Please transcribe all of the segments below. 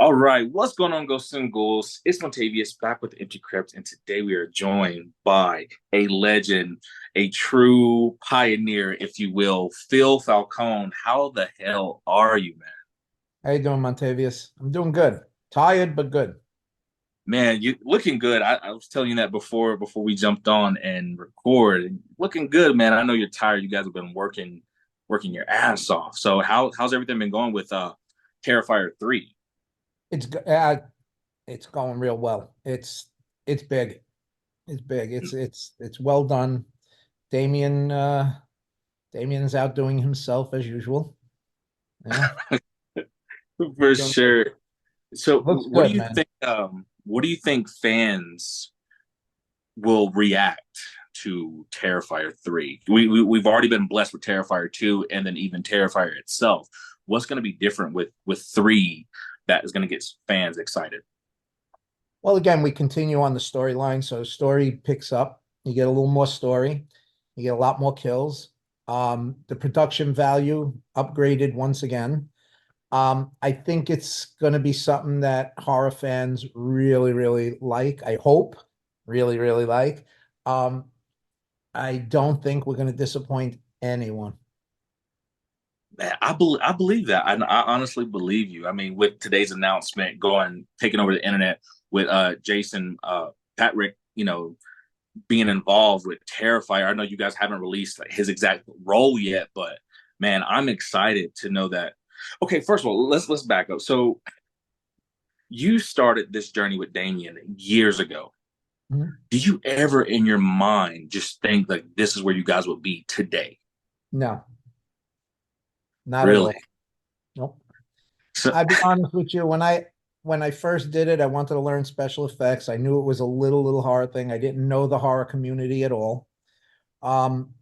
All right, what's going on, Ghosts and Ghouls? It's Montavious back with Empty Crypt, and today we are joined by a legend, a true pioneer, if you will, Phil Falcone. How the hell are you, man? How you doing, Montavious? I'm doing good. Tired, but good. Man, you looking good. I was telling you that before we jumped on and record. Looking good, man. I know you're tired. You guys have been working your ass off. So how's everything been going with Terrifier 3? It's going real well. It's big. It's big. It's well done. Damien Damien's outdoing himself as usual. Yeah. He's For doing good. sure. So Looks good, man. what do you think fans will react to Terrifier 3? We've already been blessed with Terrifier 2 and then even Terrifier itself. What's going to be different with 3 that is going to get fans excited? Well, again, we continue on the storyline, so story picks up. You get a little more story. You get a lot more kills. The production value upgraded once again. I think it's going to be something that horror fans really, really like. I hope really, really like. Um, I don't think we're going to disappoint anyone. Man, I believe that. I honestly believe you. I mean, with today's announcement going taking over the internet with Jason Patrick, being involved with Terrifier. I know you guys haven't released like his exact role yet, but man, I'm excited to know that. Okay, first of all, let's back up. So you started this journey with Damien years ago. Mhm. Did you ever in your mind just think like this is where you guys would be today? No, not at Really? all. Nope. So, I'll be honest with you. When I first did it, I wanted to learn special effects. I knew it was a little horror thing. I didn't know the horror community at all. Um,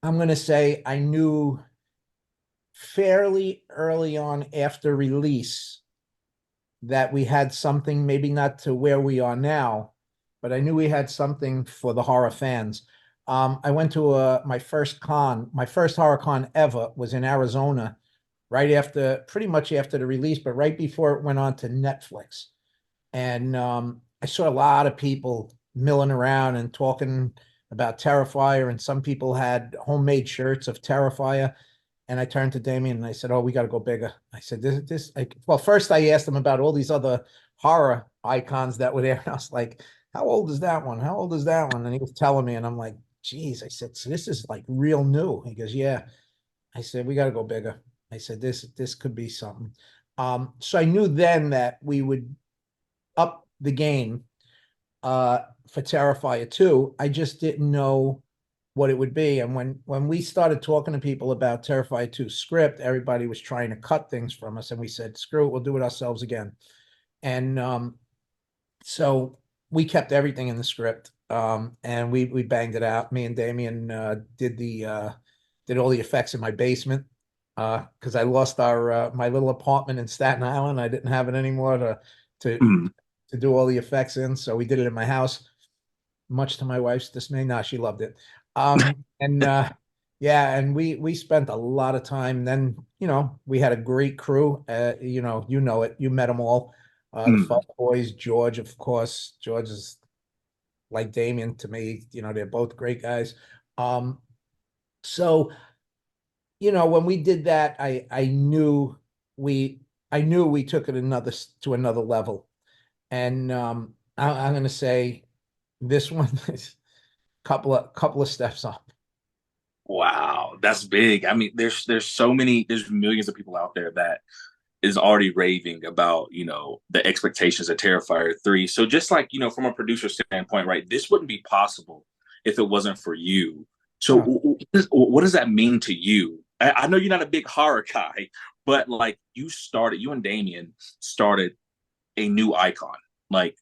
I'm going to say I knew fairly early on after release that we had something, maybe not to where we are now, but I knew we had something for the horror fans. I went to my first horror con ever was in Arizona, right after, pretty much after the release, but right before it went on to Netflix. And I saw a lot of people milling around and talking about Terrifier, and some people had homemade shirts of Terrifier. And I turned to Damien and I said, "Oh, we got to go bigger." I said, Well, first I asked him about all these other horror icons that were there. And I was like, how old is that one? How old is that one?" And he was telling me, and I'm like, "Geez," I said, "So this is like real new." He goes, "Yeah." I said, "We got to go bigger." I said, "This could be something." So I knew then that we would up the game for Terrifier 2. I just didn't know what it would be. And when we started talking to people about Terrifier 2 script, everybody was trying to cut things from us. And we said, screw it, we'll do it ourselves again. And so we kept everything in the script. And we banged it out. Me and Damien did all the effects in my basement because I lost our my little apartment in Staten Island. I didn't have it anymore to mm, to do all the effects in. So we did it in my house, much to my wife's dismay. Nah, she loved it. And yeah, and we spent a lot of time. Then, we had a great crew. You know it. You met them all. The mm. Fuck Boys, George, of course. George is like Damien to me. They're both great guys. Um, so, when we did that, we I knew we took it another level. And I'm going to say this one is couple of steps up. Wow, that's big. I mean, there's millions of people out there that is already raving about, the expectations of Terrifier 3. So just like, from a producer standpoint, right, this wouldn't be possible if it wasn't for you. So No, what does that mean to you? I know you're not a big horror guy, but like you and Damien started a new icon. Like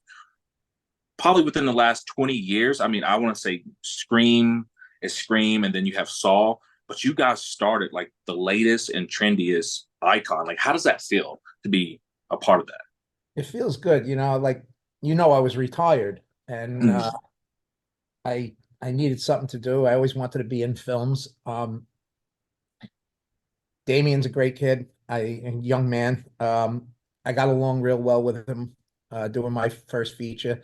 probably within the last 20 years. I mean, I want to say Scream is Scream, and then you have Saw, but you guys started like the latest and trendiest icon. Like, how does that feel to be a part of that? it feels good. Like, I was retired and Mm, I needed something to do. I always wanted to be in films. Damien's a great kid, a young man. I got along real well with him doing my first feature.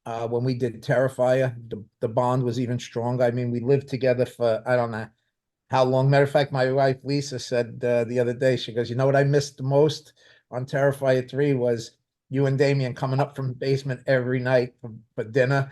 When we did Terrifier, the bond was even stronger. I mean, we lived together for I don't know how long. Matter of fact, my wife Lisa said the other day, she goes, "You know what I missed the most on Terrifier 3 was you and Damien coming up from the basement every night for dinner,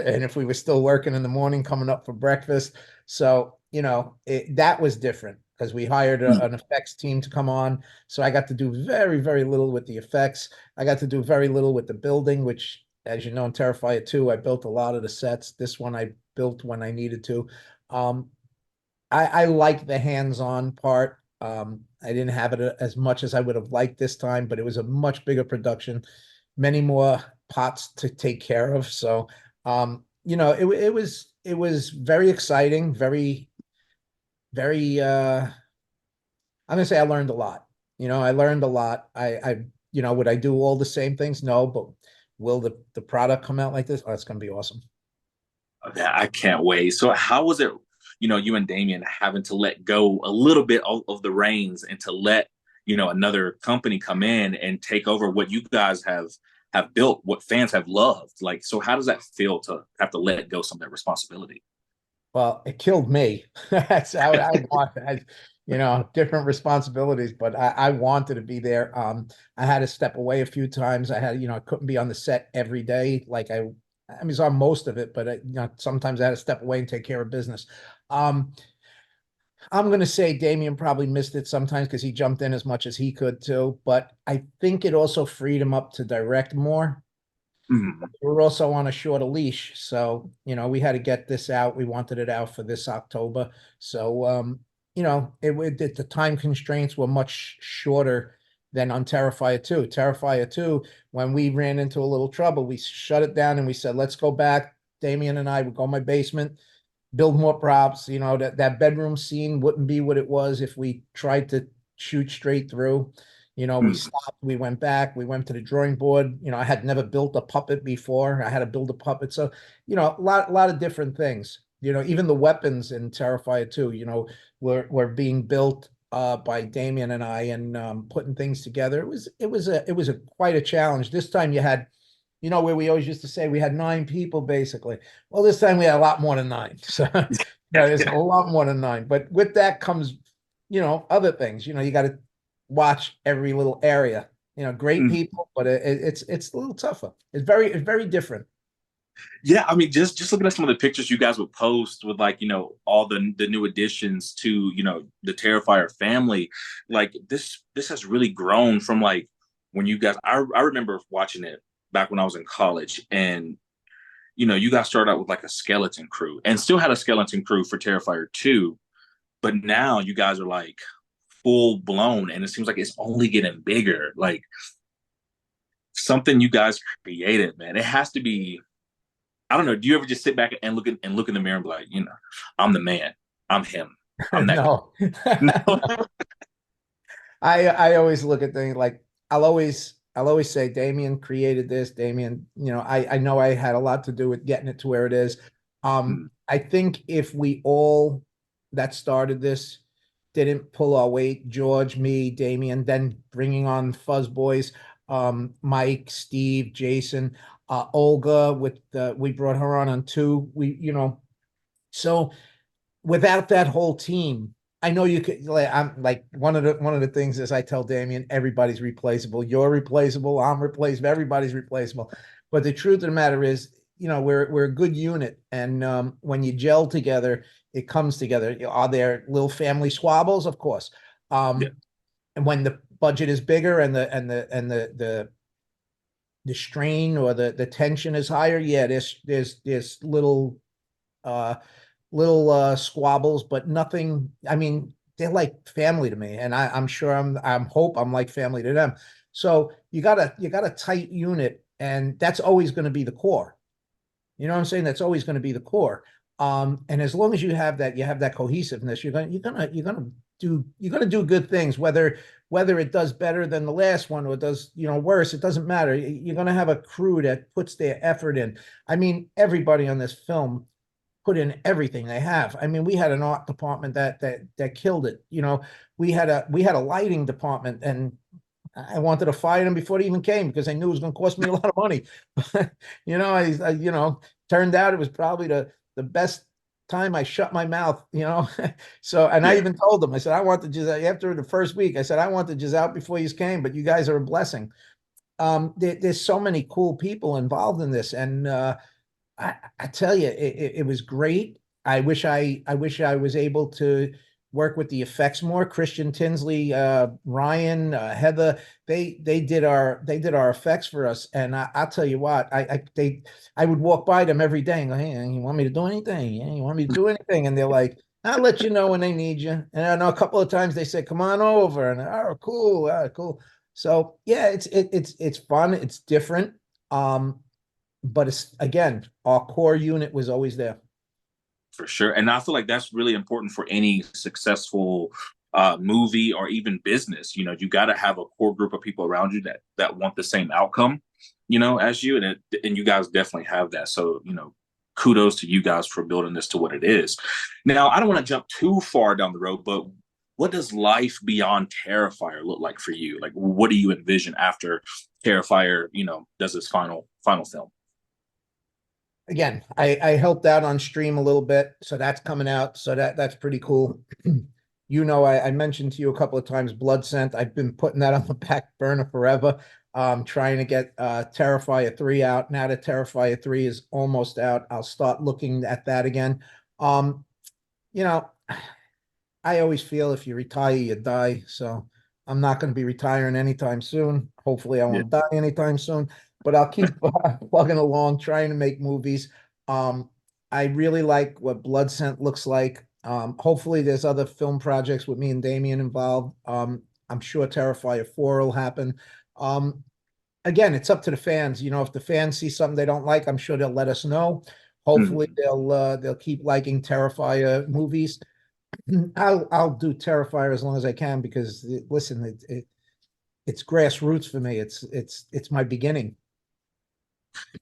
and if we were still working in the morning, coming up for breakfast." So that was different because we hired an effects team to come on. So I got to do very, very little with the effects. I got to do very little with the building, which, as you know, in Terrifier 2, I built a lot of the sets. This one I built when I needed to. Um, I like the hands-on part. I didn't have it as much as I would have liked this time, but it was a much bigger production, many more pots to take care of. So, it was very exciting, very. I'm gonna say I learned a lot. I learned a lot. Would I do all the same things? No, but will the product come out like this? Oh, it's gonna be awesome. Yeah, I can't wait. So how was it, you and Damien having to let go a little bit of the reins and to let, another company come in and take over what you guys have built, what fans have loved. Like, so how does that feel to have to let go some of that responsibility? Well, it killed me. That's I want different responsibilities, but I wanted to be there. I had to step away a few times. I couldn't be on the set every day. I was on most of it, but sometimes I had to step away and take care of business. Um, I'm going to say Damien probably missed it sometimes because he jumped in as much as he could too, but I think it also freed him up to direct more. Mm, We're also on a shorter leash, so we had to get this out. We wanted it out for this October, so the time constraints were much shorter than on Terrifier 2. Terrifier 2, when we ran into a little trouble, we shut it down and we said, "Let's go back." Damien and I would go in my basement, build more props. That bedroom scene wouldn't be what it was if we tried to shoot straight through. We mm. stopped, we went back, we went to the drawing board. I had never built a puppet before. I had to build a puppet. So, a lot of different things. Even the weapons in Terrifier 2, were being built by Damien and I and putting things together. It was a quite a challenge. This time you had where we always used to say we had 9 people basically. Well, this time we had a lot more than 9. So, there's a lot more than 9. But with that comes, other things. You got to watch every little area. Great Mm. people, but it's a little tougher. It's very different. Yeah, I mean, just looking at some of the pictures you guys would post with like, all the new additions to, the Terrifier family, like this has really grown from like when you guys I remember watching it back when I was in college and you guys started out with like a skeleton crew and still had a skeleton crew for Terrifier 2, but now you guys are like full blown and it seems like it's only getting bigger. Like something you guys created, man. It has to be. I don't know. Do you ever just sit back and look in the mirror and be like, I'm the man. I'm him. I'm that No. guy. I always look at things like I'll always say Damien created this. Damien, I know I had a lot to do with getting it to where it is. No. I think if we all that started this didn't pull our weight, George, me, Damien, then bringing on Fuzz Boys, Mike, Steve, Jason, Olga we brought her on 2. So without that whole team, I know you could like I'm like one of the things is I tell Damien everybody's replaceable. You're replaceable, I'm replaceable, everybody's replaceable. But the truth of the matter is, we're a good unit. And when you gel together, it comes together. Are there little family squabbles? Of course. Yeah. And when the budget is bigger and the strain or the tension is higher, yeah, there's uh little squabbles, but nothing. I mean, they're like family to me, and I'm sure I'm like family to them. So you got a tight unit, and that's always going to be the core. You know what I'm saying? That's always going to be the core. And as long as you have that cohesiveness, you're gonna do good things, whether it does better than the last one or does, worse, it doesn't matter. You're gonna have a crew that puts their effort in. I mean, everybody on this film put in everything they have. I mean, we had an art department that killed it. We had a lighting department, and I wanted to fire him before he even came because I knew it was going to cost me a lot of money. Turned out it was probably the best time I shut my mouth, So, and I Yeah, even told them, I said, I want to just, after the first week, I said, I want to just out before you came, but you guys are a blessing. There's so many cool people involved in this. And I tell you, it was great. I wish I was able to work with the effects more. Christian Tinsley, Ryan, Heather, they did our effects for us. And I'll tell you what, I would walk by them every day and go, hey, you want me to do anything? Yeah, you want me to do anything? And they're like, I'll let you know when they need you. And I know a couple of times they said, come on over. And cool, cool. So yeah, it's fun. It's different. But it's again, our core unit was always there. for sure. And I feel like that's really important for any successful movie or even business. You got to have a core group of people around you that want the same outcome, as you, and you guys definitely have that. So, kudos to you guys for building this to what it is. Now, I don't want to jump too far down the road, but what does life beyond Terrifier look like for you? Like, what do you envision after Terrifier, does its final film? Again, I helped out on stream a little bit, so that's coming out. So that's pretty cool. I mentioned to you a couple of times Blood Scent. I've been putting that on the back burner forever. Trying to get Terrifier 3 out. Now that Terrifier 3 is almost out, I'll start looking at that again. Um, you know, I always feel if you retire, you die. So I'm not going to be retiring anytime soon. Hopefully, I Yeah. won't die anytime soon, but I'll keep plugging along, trying to make movies. Um, I really like what Blood Scent looks like. Hopefully, there's other film projects with me and Damien involved. I'm sure Terrifier 4 will happen. Um, Again, it's up to the fans. If the fans see something they don't like, I'm sure they'll let us know. Hopefully, Mhm. they'll keep liking Terrifier movies. I'll do Terrifier as long as I can because listen, it's grassroots for me. It's my beginning.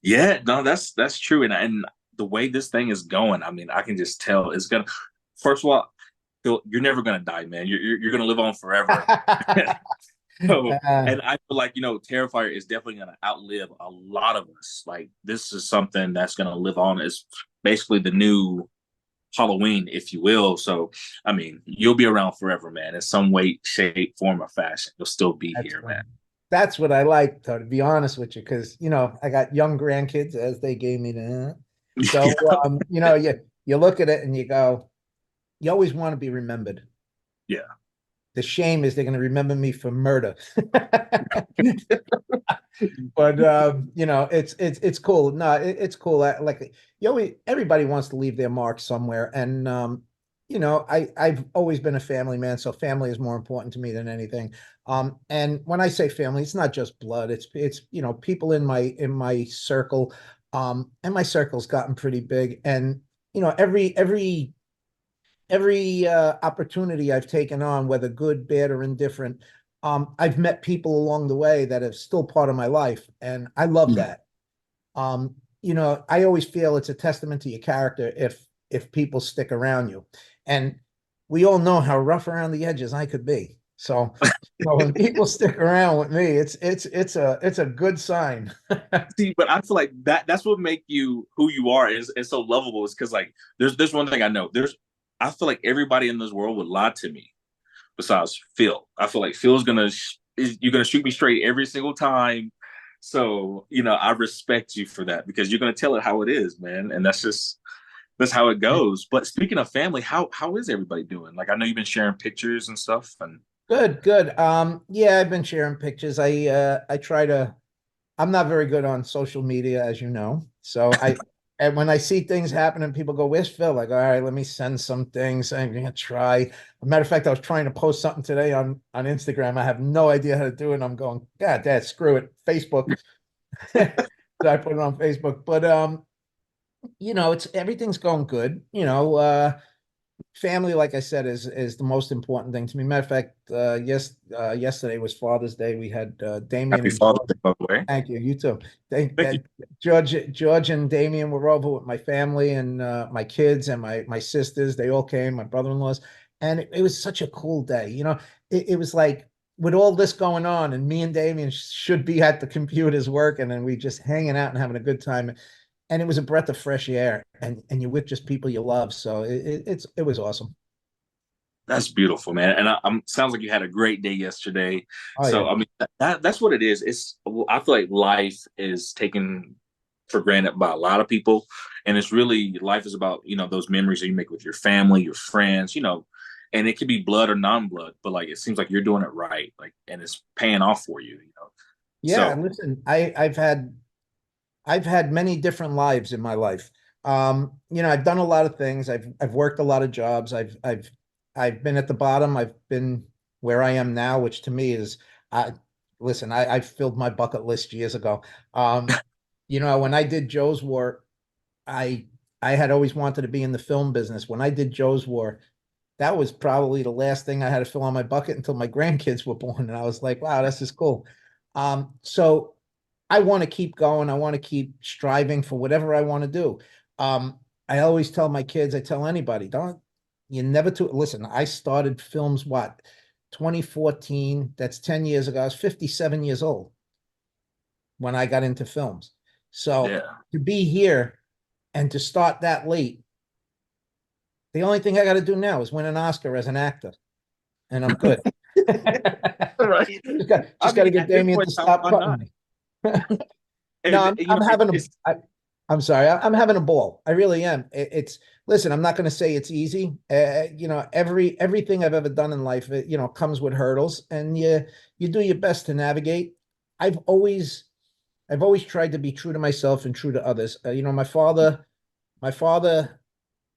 Yeah, no, that's true. And the way this thing is going, I mean, I can just tell it's gonna. First of all, Phil, you're never gonna die, man. You're gonna live on forever. So, Uh, and I feel like Terrifier is definitely gonna outlive a lot of us. Like this is something that's gonna live on as basically the new Halloween, if you will. So, I mean, you'll be around forever, man. In some way, shape, form, or fashion, you'll still be that's here, man. fun. That's what I like, though, to be honest with you, because I got young grandkids as they gave me the. So Yeah, you look at it and you go, you always want to be remembered. yeah. The shame is they're going to remember me for murder. But it's cool. No, it's cool. Like everybody wants to leave their mark somewhere, and I've always been a family man, so family is more important to me than anything. And when I say family, it's not just blood. It's people in my circle, and my circle's gotten pretty big, and every opportunity I've taken on, whether good, bad, or indifferent, I've met people along the way that are still part of my life, and I love that. I always feel it's a testament to your character if people stick around you, and we all know how rough around the edges I could be. So, when people stick around with me, it's a good sign. See, but I feel like that's what make you who you are is so lovable is because like there's one thing I know. I feel like everybody in this world would lie to me besides Phil. I feel like you're gonna shoot me straight every single time. So, I respect you for that because you're gonna tell it how it is, man. And that's how it goes. But speaking of family, how is everybody doing? Like I know you've been sharing pictures and stuff and Good, good. Yeah, I've been sharing pictures. I try to. I'm not very good on social media, as you know. And when I see things happen and people go, "Where's Phil?" Like, all right, let me send some things. I'm gonna try. As a matter of fact, I was trying to post something today on Instagram. I have no idea how to do it. I'm going, God, Dad, screw it. Facebook. So I put it on Facebook. But it's everything's going good. Family, like I said, is the most important thing to me. Matter of fact, yesterday was Father's Day. We had Damien happy and Father's George. Day, by the way. Thank you. You too. Thank you. George and Damien were over with my family and my kids and my sisters. They all came, my brother-in-laws, and it was such a cool day. It was like with all this going on, and me and Damien should be at the computers working, and we just hanging out and having a good time. And it was a breath of fresh air, and you're with just people you love. So it was awesome. That's beautiful, man. And sounds like you had a great day yesterday. Oh So yeah. I mean, that's what it is. I feel like life is taken for granted by a lot of people, and it's really life is about those memories that you make with your family, your friends, and it could be blood or non-blood, but like it seems like you're doing it right, like, and it's paying off for you. Yeah, So listen, I've had many different lives in my life. I've done a lot of things. I've worked a lot of jobs. I've been at the bottom. I've been where I am now, which to me is, I listen, I filled my bucket list years ago. When I did Joe's War, I I had always wanted to be in the film business. When I did Joe's War, that was probably the last thing I had to fill on my bucket until my grandkids were born. And I was like, wow, this is cool. So I want to keep going. I want to keep striving for whatever I want to do. I always tell my kids, I tell anybody, don't you never to listen. I started films, what, 2014? That's 10 years ago. I was 57 years old when I got into films. So yeah. to be here and to start that late, the only thing I got to do now is win an Oscar as an actor, and I'm good. Right. I Just got to mean, get at this Damien point to in time, stop why cutting not? me. No, And I'm having it's I'm sorry, I'm having a ball. I really am. It's listen, I'm not going to say it's easy. Everything I've ever done in life, comes with hurdles, and you do your best to navigate. I've always I've always tried to be true to myself and true to others. My father,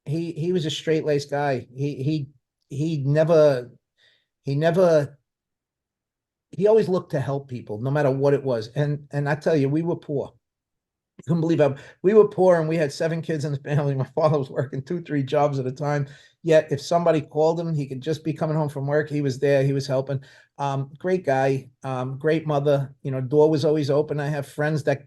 he was a straight laced guy. He never he never he always looked to help people, no matter what it was. And I tell you, we were poor. I couldn't believe how we were poor, and we had 7 kids in the family. My father was working 2, 3 jobs at a time. Yet, if somebody called him, he could just be coming home from work. He was there. He was helping. Great guy. Great mother. Door was always open. I have friends that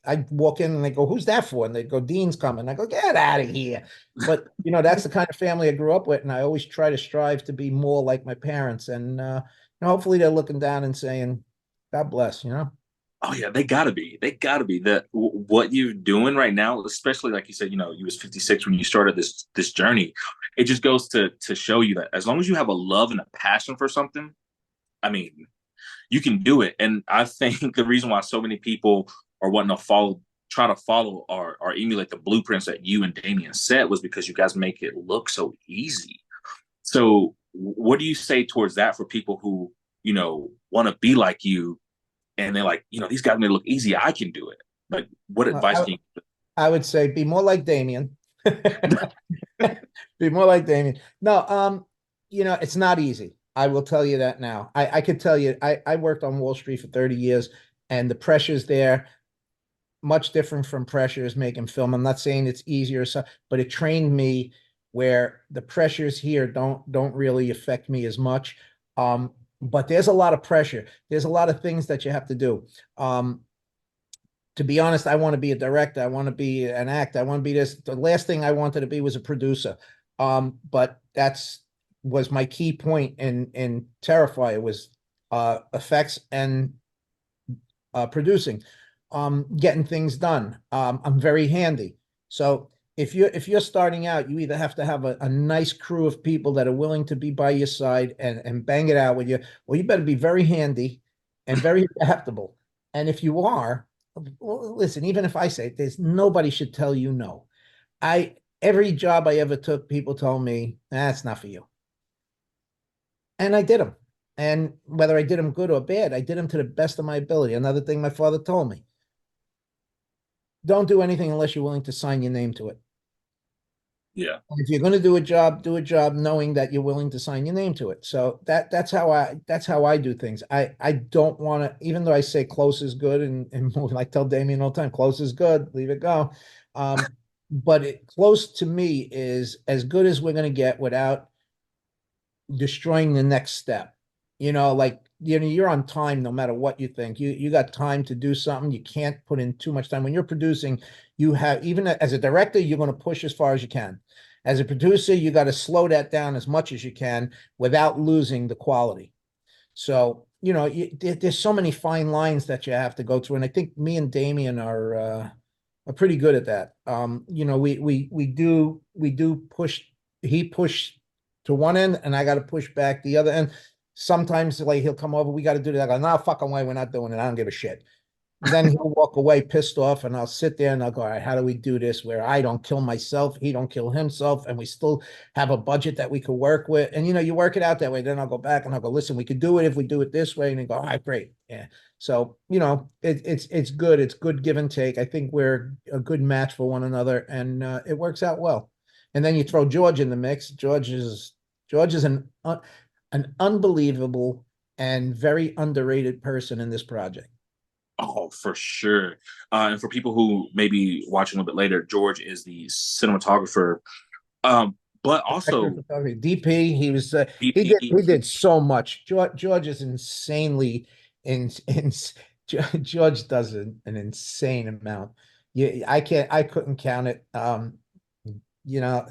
I walk in and they go, "Who's that for?" And they go, "Dean's coming." I go, "Get out of here." But that's the kind of family I grew up with, and I always try to strive to be more like my parents. And hopefully, they're looking down and saying, "God bless." Oh yeah, they gotta be. They gotta be. That what you're doing right now, especially like you said, you was 56 when you started this journey. It just goes to show you that as long as you have a love and a passion for something, I mean, you can do it. And I think the reason why so many people are wanting to try to follow or emulate the blueprints that you and Damien set was because you guys make it look so easy. So, what do you say towards that for people who want to be like you and they're like, these guys may look easy. I can do it. Like, what Uh, advice I, can you? I would say be more like Damien. Be more like Damien. No, it's not easy. I will tell you that now. I could tell you, I worked on Wall Street for 30 years, and the pressures there, much different from pressures making film. I'm not saying it's easier, but it trained me where the pressures here don't really affect me as much. But there's a lot of pressure. There's a lot of things that you have to do. To be honest, I want to be a director. I want to be an actor. I want to be this. The last thing I wanted to be was a producer. But that's was my key point in Terrifier was effects and producing, getting things done. I'm very handy. So if you're starting out, you either have to have a nice crew of people that are willing to be by your side and bang it out with you, or you better be very handy and very adaptable. And if you are, well, listen, even if I say there's nobody should tell you no. Every job I ever took, people told me, that's not for you. And I did them. And whether I did them good or bad, I did them to the best of my ability. Another thing my father told me, don't do anything unless you're willing to sign your name to it. Yeah. If you're going to do a job knowing that you're willing to sign your name to it. So that's how I do things. I don't want to, even though I say close is good, and I tell Damien all the time, close is good, leave it go. But close to me is as good as we're going to get without destroying the next step. Like you're on time no matter what you think. You got time to do something. You can't put in too much time. When you're producing, you have, even as a director, you're going to push as far as you can. As a producer, you got to slow that down as much as you can without losing the quality. So there's so many fine lines that you have to go through, and I think me and Damien are pretty good at that. We do push. He pushed to one end, and I got to push back the other end. Sometimes, like he'll come over, we got to do that. I go, no, fucking way, we're not doing it. I don't give a shit. Then he'll walk away pissed off, and I'll sit there and I'll go, all right, how do we do this where I don't kill myself, he don't kill himself, and we still have a budget that we could work with? And you work it out that way. Then I'll go back and I'll go, listen, we could do it if we do it this way. And they go, all right, great. Yeah. So, it's good. It's good give and take. I think we're a good match for one another, and it works out well. And then you throw George in the mix. George is an unbelievable and very underrated person in this project. Oh, for sure. And for people who may be watching a little bit later, George is the cinematographer. But Director of also photography, DP. He did DP. so much. George is insanely in George does an insane amount. I couldn't count it. You know,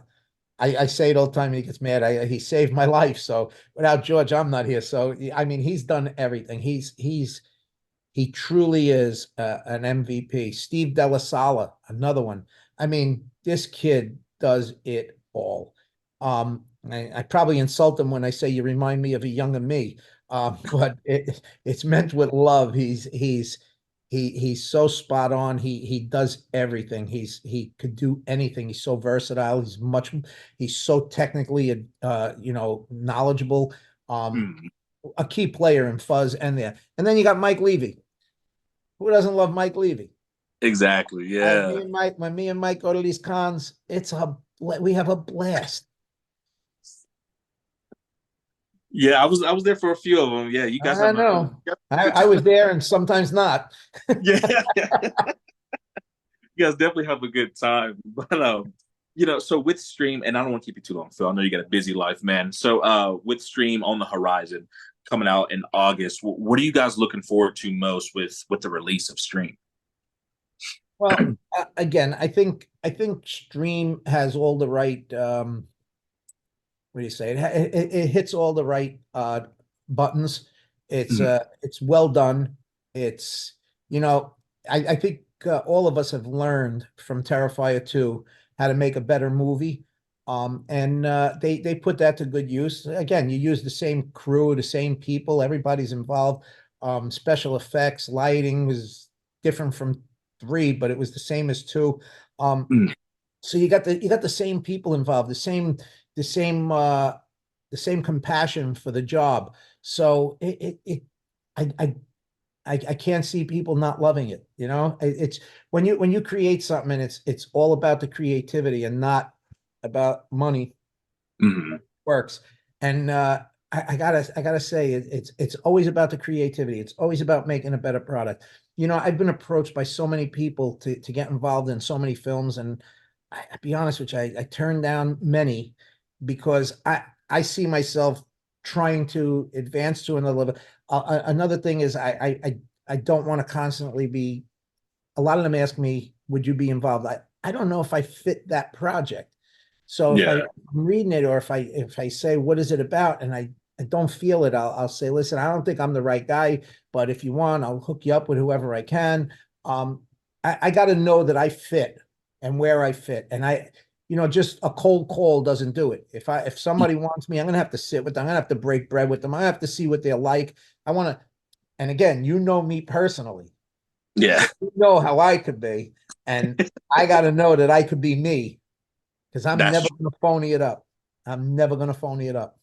I say it all the time and he gets mad. He saved my life. So without George, I'm not here. So I mean, he's done everything. He truly is an MVP. Steve Delasala, another one. I mean, this kid does it all. I probably insult him when I say you remind me of a younger me, but it's meant with love. He's so spot on. He does everything. He could do anything. He's so versatile. He's so technically knowledgeable. Um, Mm, a key player in Fuzz and there. And then you got Mike Levy. Who doesn't love Mike Levy? exactly. Yeah. When me and Mike go to these cons, we have a blast. Yeah, I was there for a few of them. Yeah, you guys I have a know. I, good I was time. there and sometimes not. Yeah, you guys definitely have a good time. But so with stream, and I don't want to keep you too long, Phil. I know you got a busy life, man. So with stream on the horizon coming out in August, what are you guys looking forward to most with the release of stream? Well, again, I think Stream has all the right what do you say? It hits all the right buttons. Mhm. It's well done. It's you know I think all of us have learned from Terrifier 2 how to make a better movie. And they put that to good use. Again, you use the same crew, the same people, everybody's involved. Special effects, lighting was different from 3, but it was the same as 2. Um, Mhm. so you got the same people involved, the same the same compassion for the job. So I I I can't see people not loving it. It's when you create something and it's all about the creativity and not about money Mhm. works. And I gotta say it's always about the creativity. It's always about making a better product. I've been approached by so many people to get involved in so many films, and I'll be honest with you, I turned down many because I see myself trying to advance to another level. Another thing is I don't want to constantly be. A lot of them ask me, "Would you be involved?" I don't know if I fit that project. So if Yeah. I'm reading it, or if I say, what is it about, and I don't feel it, I'll say, listen, I don't think I'm the right guy, but if you want, I'll hook you up with whoever I can. Um, I got to know that I fit and where I fit, and just a cold call doesn't do it. If somebody wants me, I'm gonna have to sit with them. I'm gonna have to break bread with them. I have to see what they're like. I want to, and again, me personally, so Yeah. you know how I could be, and I got to know that I could be me because I'm That's never going to phony it up. I'm never going to phony it up.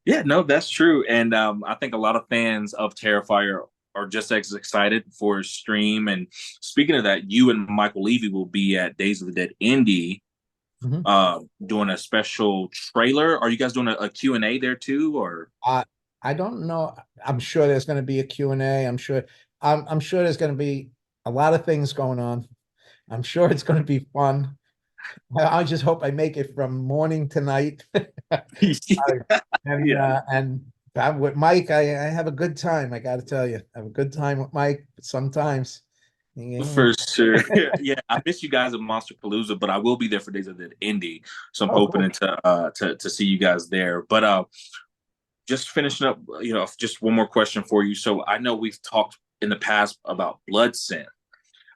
Yeah, no, that's true. And I think a lot of fans of Terrifier are just as excited for stream. And speaking of that, you and Michael Levy will be at Days of the Dead Indie Mhm. doing a special trailer. Are you guys doing a Q&A there too? Or I I don't know. I'm sure there's going to be a Q&A. I'm sure there's going to be a lot of things going on. I'm sure it's going to be fun. I just hope I make it from morning to night. I- and yeah, uh, and I'm with Mike, I have a good time. I got to tell you, I have a good time with Mike. But sometimes, yeah. for sure. Yeah, I miss you guys at Monster Palooza, but I will be there for Days of the Dead Indie. So I'm Oh, hoping cool. to see you guys there. But just finishing up, just one more question for you. So I know we've talked in the past about Blood Scent.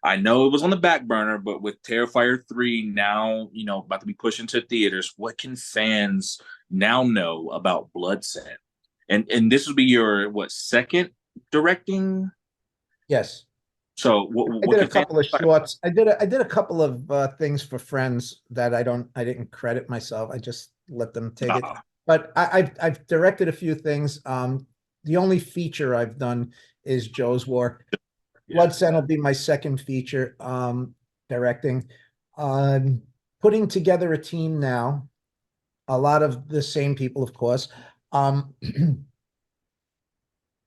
I know it was on the back burner, but with Terrifier 3 now, about to be pushed into theaters, what can fans now know about Blood Scent? And this will be your what second directing? Yes. So I what did a can fans couple of expect? shorts. I did a couple of things for friends that I didn't credit myself. I just let them take it. Ah, But I've directed a few things. The only feature I've done is Joe's War. yeah. Blood Scent will be my second feature directing. Um, Putting together a team now. A lot of the same people, of course. Um,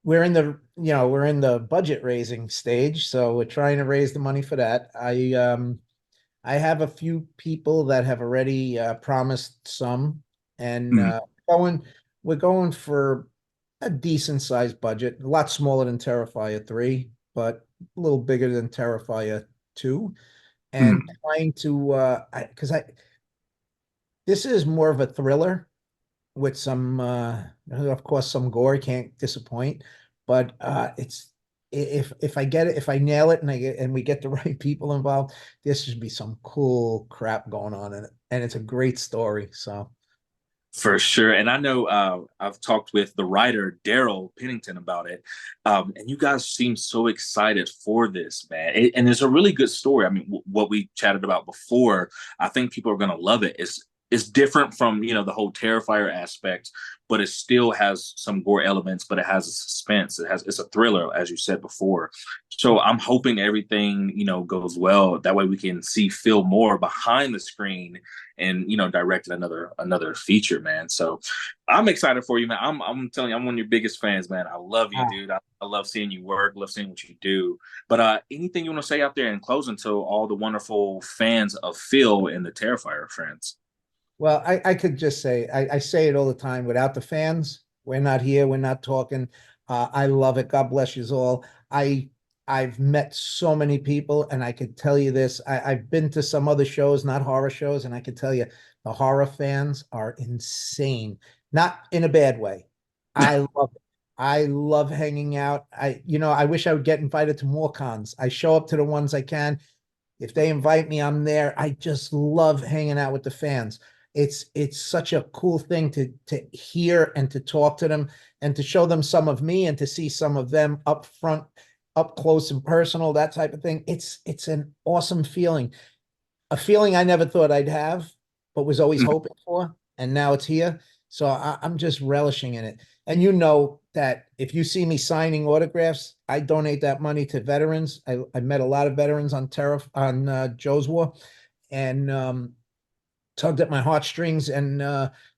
we're in the budget raising stage, so we're trying to raise the money for that. I have a few people that have already promised some, and Mm, going we're going for a decent sized budget, a lot smaller than Terrifier 3, but a little bigger than Terrifier 2, and mm. trying to because I this is more of a thriller with some of course some gore can't disappoint, but if I get it, if I nail it, and we get the right people involved, this should be some cool crap going on in it, and it's a great story. So For sure. And I know I've talked with the writer, Daryl Pennington, about it. And you guys seem so excited for this, man. And it's a really good story. I mean, what we chatted about before, I think people are going to love it. It's different from, the whole Terrifier aspect, but it still has some gore elements, but it has a suspense. It's a thriller, as you said before. So I'm hoping everything, goes well. That way we can see Phil more behind the screen and directed another feature, man. So I'm excited for you, man. I'm telling you, I'm one of your biggest fans, man. I love you, dude. I love seeing you work, love seeing what you do. But anything you want to say out there in closing to all the wonderful fans of Phil and the Terrifier friends? well, I could just say I say it all the time. Without the fans, we're not here. We're not talking. I love it. God bless you all. I've met so many people, and I could tell you this. I've been to some other shows, not horror shows, and I could tell you the horror fans are insane. Not in a bad way. I love it. I love hanging out. I wish I would get invited to more cons. I show up to the ones I can. If they invite me, I'm there. I just love hanging out with the fans. It's such a cool thing to hear and to talk to them and to show them some of me and to see some of them up front, up close and personal, that type of thing. It's an awesome feeling. A feeling I never thought I'd have, but was always hoping for, and now it's here. So I'm just relishing in it. And you know that if you see me signing autographs, I donate that money to veterans. I met a lot of veterans on Joe's War, and tugged at my heartstrings, and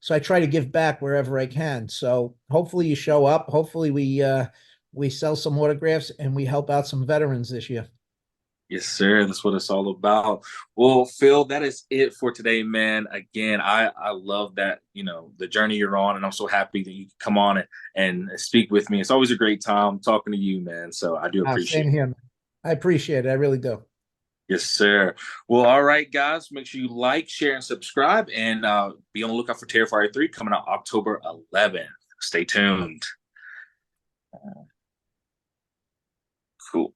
so I try to give back wherever I can. So hopefully you show up. Hopefully we sell some autographs and we help out some veterans this year. Yes, sir. That's what it's all about. Well, Phil, that is it for today, man. Again, I love that, the journey you're on, and I'm so happy that you can come on and speak with me. It's always a great time talking to you, man. So I do appreciate Same it. here, man. I appreciate it. I really do. Yes, sir. Well, all right, guys. Make sure you like, share, and subscribe, and be on the lookout for Terrifier 3 coming out October 11th. Stay tuned. Cool.